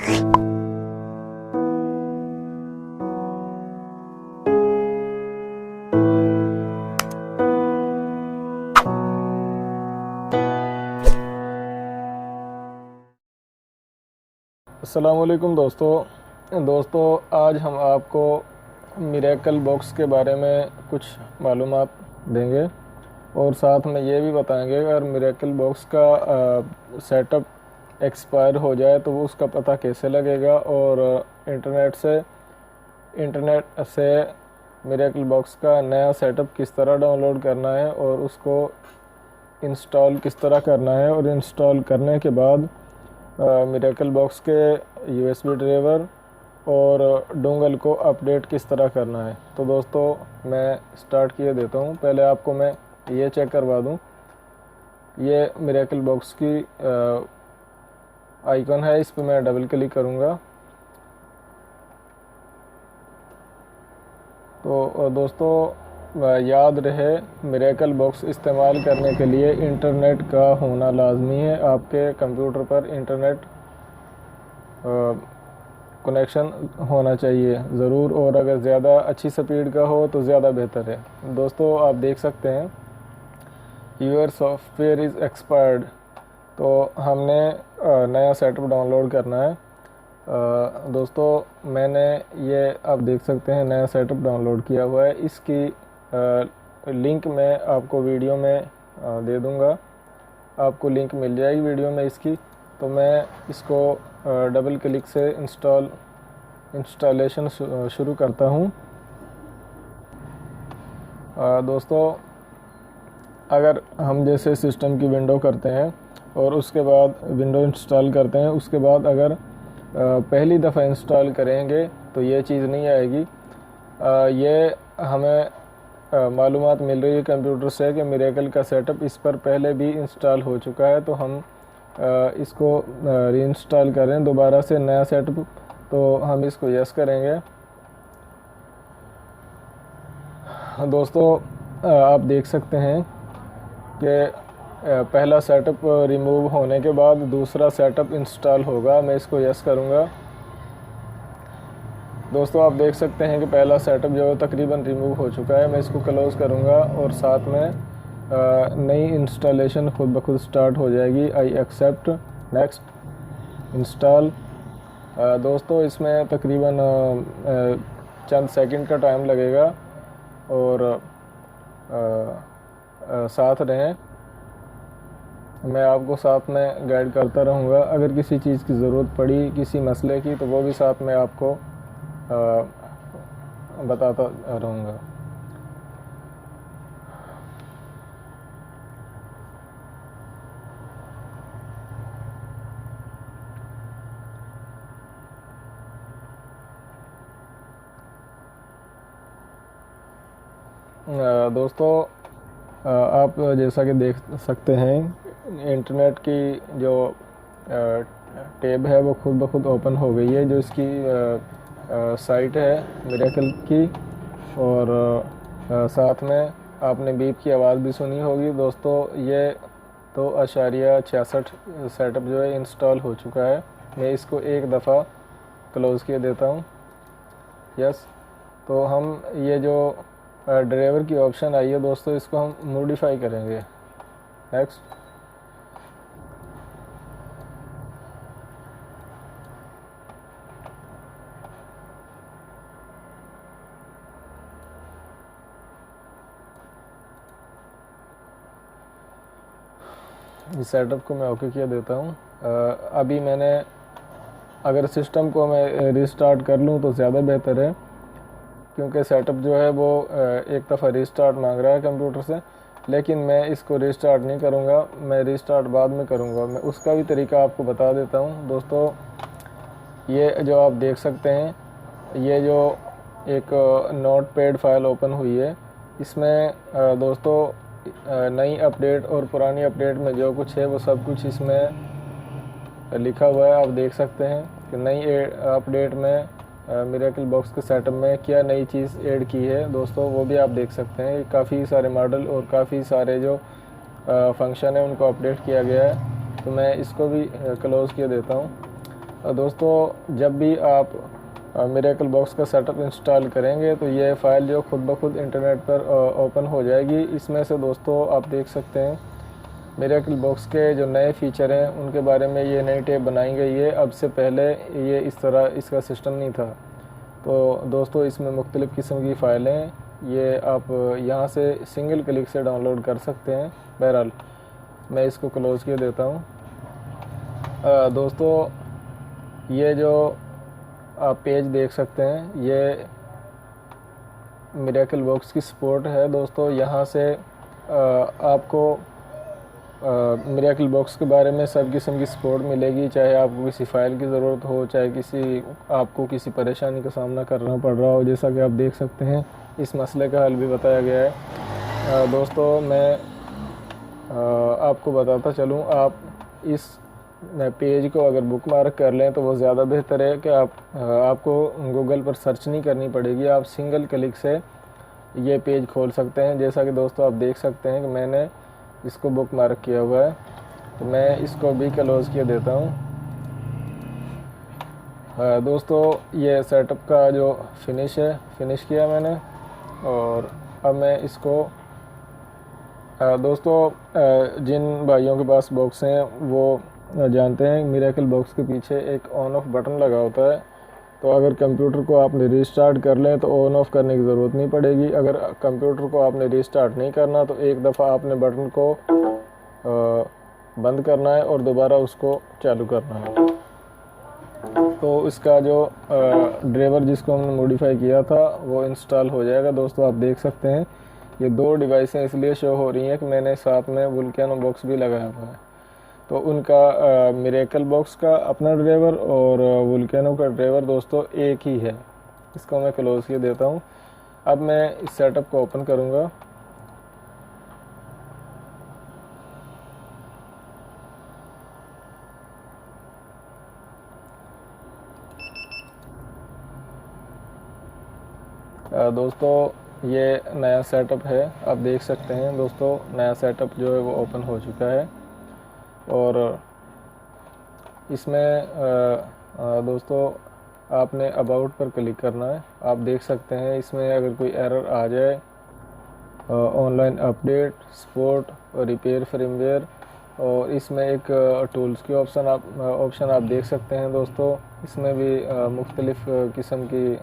अस्सलामुअलैकुम दोस्तों, आज हम आपको मिरेकल बॉक्स के बारे में कुछ मालूमात देंगे और साथ में ये भी बताएंगे अगर मिरेकल बॉक्स का सेटअप एक्सपायर हो जाए तो वो उसका पता कैसे लगेगा और इंटरनेट से मिरेकल बॉक्स का नया सेटअप किस तरह डाउनलोड करना है और उसको इंस्टॉल किस तरह करना है और इंस्टॉल करने के बाद मिरेकल बॉक्स के यूएसबी ड्राइवर और डोंगल को अपडेट किस तरह करना है। तो दोस्तों मैं स्टार्ट किए देता हूँ। पहले आपको मैं ये चेक करवा दूँ, ये मिरेकल बॉक्स की आइकन है, इस पर मैं डबल क्लिक करूँगा तो दोस्तों याद रहे मिरेकल बॉक्स इस्तेमाल करने के लिए इंटरनेट का होना लाजमी है। आपके कंप्यूटर पर इंटरनेट कनेक्शन होना चाहिए ज़रूर, और अगर ज़्यादा अच्छी स्पीड का हो तो ज़्यादा बेहतर है। दोस्तों आप देख सकते हैं यूर सॉफ्टवेयर इज़ एक्सपायर्ड, तो हमने नया सेटअप डाउनलोड करना है। दोस्तों मैंने ये आप देख सकते हैं नया सेटअप डाउनलोड किया हुआ है। इसकी लिंक मैं आपको वीडियो में दे दूंगा, आपको लिंक मिल जाएगी वीडियो में इसकी। तो मैं इसको डबल क्लिक से इंस्टॉलेशन शुरू करता हूँ। दोस्तों अगर हम जैसे सिस्टम की विंडो करते हैं और उसके बाद विंडो इंस्टॉल करते हैं, उसके बाद अगर पहली दफ़ा इंस्टॉल करेंगे तो ये चीज़ नहीं आएगी। ये हमें मालूमात मिल रही है कंप्यूटर से कि मिरेकल का सेटअप इस पर पहले भी इंस्टॉल हो चुका है, तो हम इसको रीइंस्टॉल करें दोबारा से नया सेटअप। तो हम इसको यस करेंगे। दोस्तों आप देख सकते हैं कि पहला सेटअप रिमूव होने के बाद दूसरा सेटअप इंस्टॉल होगा। मैं इसको यस करूँगा। दोस्तों आप देख सकते हैं कि पहला सेटअप जो है तकरीबन रिमूव हो चुका है। मैं इसको क्लोज़ करूँगा और साथ में नई इंस्टॉलेशन खुद ब खुद स्टार्ट हो जाएगी। I accept, next, install. दोस्तों इसमें तकरीबन चंद सेकंड का टाइम लगेगा और साथ रहें, मैं आपको साथ में गाइड करता रहूँगा। अगर किसी चीज़ की ज़रूरत पड़ी किसी मसले की तो वो भी साथ में आपको बताता रहूँगा। दोस्तों आप जैसा कि देख सकते हैं इंटरनेट की जो टैब है वो खुद ब खुद ओपन हो गई है, जो इसकी साइट है मिरेकल की। और साथ में आपने बीप की आवाज़ भी सुनी होगी। दोस्तों ये 2.66 सेटअप जो है इंस्टॉल हो चुका है। मैं इसको एक दफ़ा क्लोज़ किए देता हूँ, यस। तो हम ये जो ड्राइवर की ऑप्शन आई है दोस्तों, इसको हम मॉडिफाई करेंगे, नेक्स्ट। इस सेटअप को मैं ओके किया देता हूँ। अभी मैंने अगर सिस्टम को मैं रिस्टार्ट कर लूँ तो ज़्यादा बेहतर है, क्योंकि सेटअप जो है वो एक दफ़ा रिस्टार्ट मांग रहा है कंप्यूटर से। लेकिन मैं इसको रिस्टार्ट नहीं करूँगा, मैं रिस्टार्ट बाद में करूँगा। मैं उसका भी तरीका आपको बता देता हूँ। दोस्तों ये जो आप देख सकते हैं, ये जो एक नोटपैड फाइल ओपन हुई है, इसमें दोस्तों नई अपडेट और पुरानी अपडेट में जो कुछ है वो सब कुछ इसमें लिखा हुआ है। आप देख सकते हैं कि नई अपडेट में मिरेकल बॉक्स के सेटअप में क्या नई चीज़ ऐड की है दोस्तों, वो भी आप देख सकते हैं। काफ़ी सारे मॉडल और काफ़ी सारे जो फंक्शन है उनको अपडेट किया गया है। तो मैं इसको भी क्लोज़ किए देता हूँ। दोस्तों जब भी आप मिरेकल बॉक्स का सेटअप इंस्टॉल करेंगे तो ये फ़ाइल जो खुद ब खुद इंटरनेट पर ओपन हो जाएगी। इसमें से दोस्तों आप देख सकते हैं मिरेकल बॉक्स के जो नए फ़ीचर हैं उनके बारे में ये नई टैब बनाई गई है। अब से पहले ये इस तरह इसका सिस्टम नहीं था। तो दोस्तों इसमें मुख्तलिफ़ किस्म की फ़ाइलें ये आप यहाँ से सिंगल क्लिक से डाउनलोड कर सकते हैं। बहरहाल मैं इसको क्लोज़ किए देता हूँ। दोस्तों ये जो आप पेज देख सकते हैं ये मिरेकल बॉक्स की सपोर्ट है। दोस्तों यहाँ से आपको मिरेकल बॉक्स के बारे में सब किस्म की सपोर्ट मिलेगी, चाहे आपको किसी फ़ाइल की ज़रूरत हो, चाहे आपको किसी परेशानी का सामना करना पड़ रहा हो। जैसा कि आप देख सकते हैं इस मसले का हल भी बताया गया है। दोस्तों मैं आपको बताता चलूँ, आप इस पेज को अगर बुक मार्क कर लें तो वो ज़्यादा बेहतर है कि आपको गूगल पर सर्च नहीं करनी पड़ेगी। आप सिंगल क्लिक से ये पेज खोल सकते हैं। जैसा कि दोस्तों आप देख सकते हैं कि मैंने इसको बुक मार्क किया हुआ है, तो मैं इसको भी क्लोज़ किए देता हूँ। दोस्तों ये सेटअप का जो फिनिश किया मैंने, और अब मैं इसको दोस्तों जिन भाइयों के पास बॉक्स हैं वो जानते हैं मिरेकल बॉक्स के पीछे एक ऑन ऑफ बटन लगा होता है। तो अगर कंप्यूटर को आपने रीस्टार्ट कर लें तो ऑन ऑफ़ करने की ज़रूरत नहीं पड़ेगी। अगर कंप्यूटर को आपने रीस्टार्ट नहीं करना तो एक दफ़ा आपने बटन को बंद करना है और दोबारा उसको चालू करना है। तो इसका जो ड्राइवर जिसको हमने मॉडिफाई किया था वो इंस्टॉल हो जाएगा। दोस्तों आप देख सकते हैं ये दो डिवाइसें इसलिए शो हो रही हैं कि मैंने साथ में वोल्केनो बॉक्स भी लगाया हुआ है। तो उनका मिरेकल बॉक्स का अपना ड्राइवर और वोल्केनो का ड्राइवर दोस्तों एक ही है। इसको मैं क्लोज़ किए देता हूँ। अब मैं इस सेटअप को ओपन करूँगा। दोस्तों ये नया सेटअप है, आप देख सकते हैं। दोस्तों नया सेटअप जो है वो ओपन हो चुका है और इसमें दोस्तों आपने अबाउट पर क्लिक करना है। आप देख सकते हैं इसमें अगर कोई एरर आ जाए, ऑनलाइन अपडेट, सपोर्ट और रिपेयर फर्मवेयर, और इसमें एक टूल्स की ऑप्शन आप देख सकते हैं। दोस्तों इसमें भी मुख्तलिफ़ किस्म की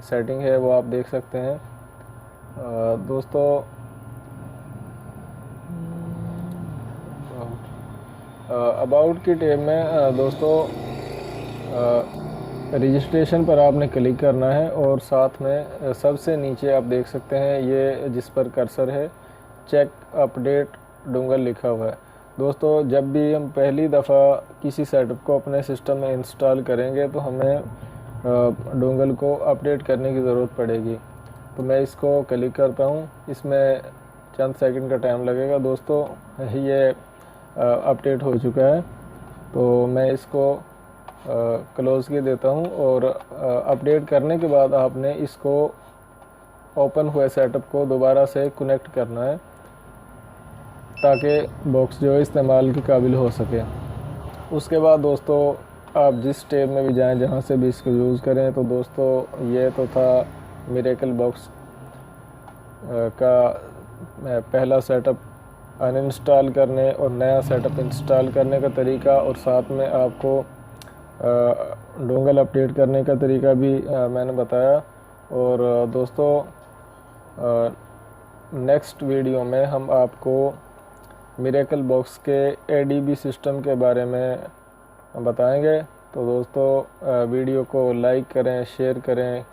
सेटिंग है वो आप देख सकते हैं। दोस्तों अबाउट की टैब में दोस्तों रजिस्ट्रेशन पर आपने क्लिक करना है और साथ में सबसे नीचे आप देख सकते हैं ये जिस पर कर्सर है चेक अपडेट डोंगल लिखा हुआ है। दोस्तों जब भी हम पहली दफ़ा किसी सेटअप को अपने सिस्टम में इंस्टॉल करेंगे तो हमें डोंगल को अपडेट करने की ज़रूरत पड़ेगी। तो मैं इसको क्लिक करता हूँ, इसमें चंद सेकंड का टाइम लगेगा। दोस्तों ये अपडेट हो चुका है, तो मैं इसको क्लोज़ किए देता हूँ। और अपडेट करने के बाद आपने इसको ओपन हुए सेटअप को दोबारा से कनेक्ट करना है ताकि बॉक्स जो है इस्तेमाल के काबिल हो सके। उसके बाद दोस्तों आप जिस टैब में भी जाएं, जहां से भी इसको यूज़ करें। तो दोस्तों ये तो था मिरेकल बॉक्स का पहला सेटअप अनइंस्टॉल करने और नया सेटअप इंस्टॉल करने का तरीका, और साथ में आपको डोंगल अपडेट करने का तरीका भी मैंने बताया। और दोस्तों नेक्स्ट वीडियो में हम आपको मिरेकल बॉक्स के ADB सिस्टम के बारे में बताएंगे। तो दोस्तों वीडियो को लाइक करें, शेयर करें,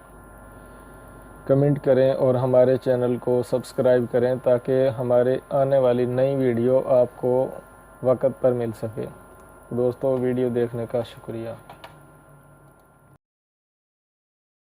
कमेंट करें और हमारे चैनल को सब्सक्राइब करें ताकि हमारे आने वाली नई वीडियो आपको वक्त पर मिल सके। दोस्तों वीडियो देखने का शुक्रिया।